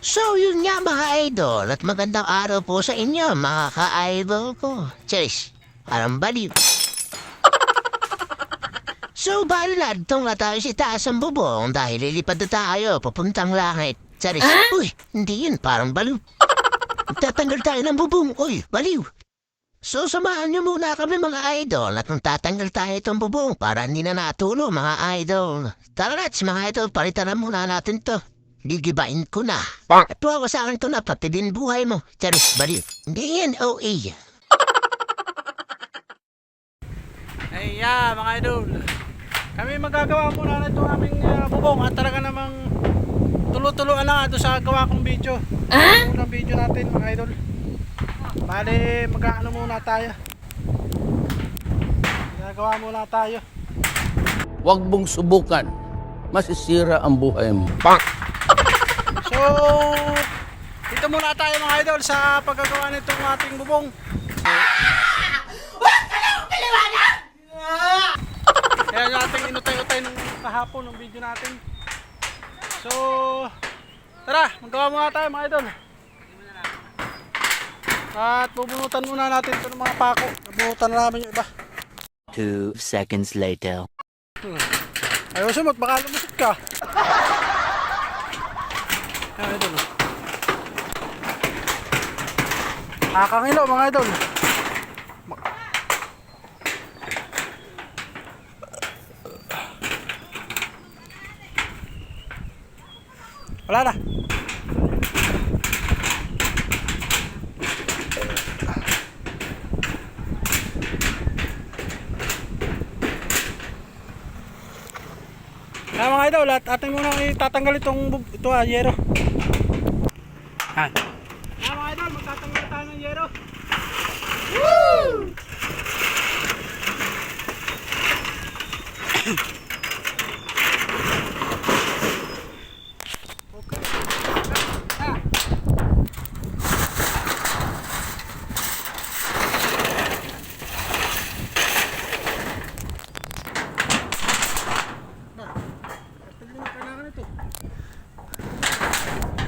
So yun nga mga idol at magandang araw po sa inyo mga ka-idol ko. Cheers, parang baliw. So balad tong na tayo si taas ang bubong dahil lilipad na tayo papuntang langit. Cheers, uy, hindi yun, parang baliw. Tatanggal tayo ng bubong, uy, baliw. So samahan niyo muna kami mga idol at nung tatanggal tayo itong bubong para hindi na natulo mga idol. Tara let's mga idol, palitan na muna natin to. Gigibain ko na. At tuwa sa akin ko na pati din buhay mo. Charis, baliw. Hindi yan, OA. Ay, mga idol. Kami magagawa muna na ito aming bubong at talaga namang tulo-tuloan lang ito sa gawa kong video. Unang video natin mga idol. Bale, mag-ano muna tayo. Magagawa muna tayo. Huwag mong subukan. Masisira ang buhay mo. So, dito muna tayo mga idol sa paggagawa nitong ating bubong. Kaya yung ating inutay-utay nung kahapon ng video natin. So, tara, magawa muna tayo mga idol. At bubunutan muna natin ito ng mga pako. Bubunutan na namin yung iba. 2 seconds later. Ayaw sumot, baka lumusot ka. Ayan, idol. Nakakangilo mga idol. Wala na. Kaya mga idol, at atin muna itatanggal itong yero. Yan. Kaya mga idol, magtatanggal tayo ng yero. Woo! Okay.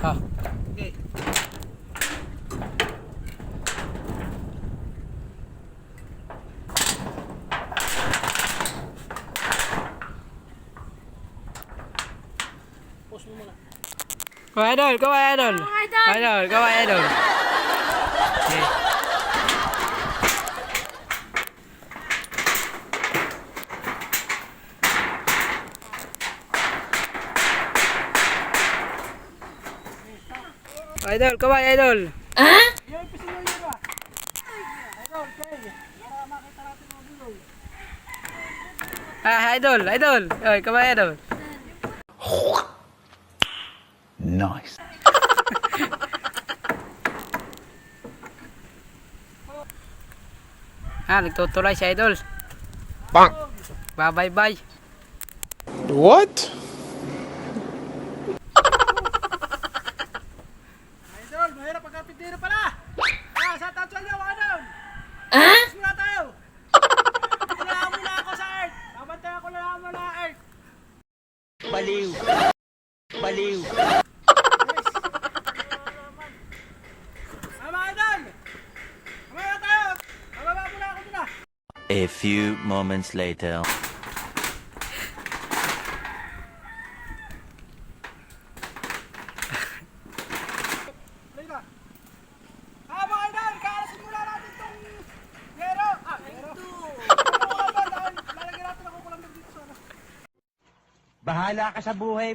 Okay. Post mo muna. Go idol, go idol. Idol, go idol. Okay. Idol, kaway idol. Yung pisin mo yun ba? Idol, okay. Para makita natin ang video. Idol, idol. Oy, kaway idol. Nice. Nagtutulay si idol. Bang! Bye-bye. What? Idol, mahirap pagkapit dito pala. Sa tansya niyo, idol. Muna tayo. Kailangan muna ako sa earth. Babantayan ko lang muna earth. Baliw. Baliw. Mga idol. Mamaya tayo. Bababa muna ako dun. A few moments later. Mga idol, kaalasin muna natin itong yero. Yero. Lalagyan natin ang kukulang dito sa ano. Bahala ka sa buhay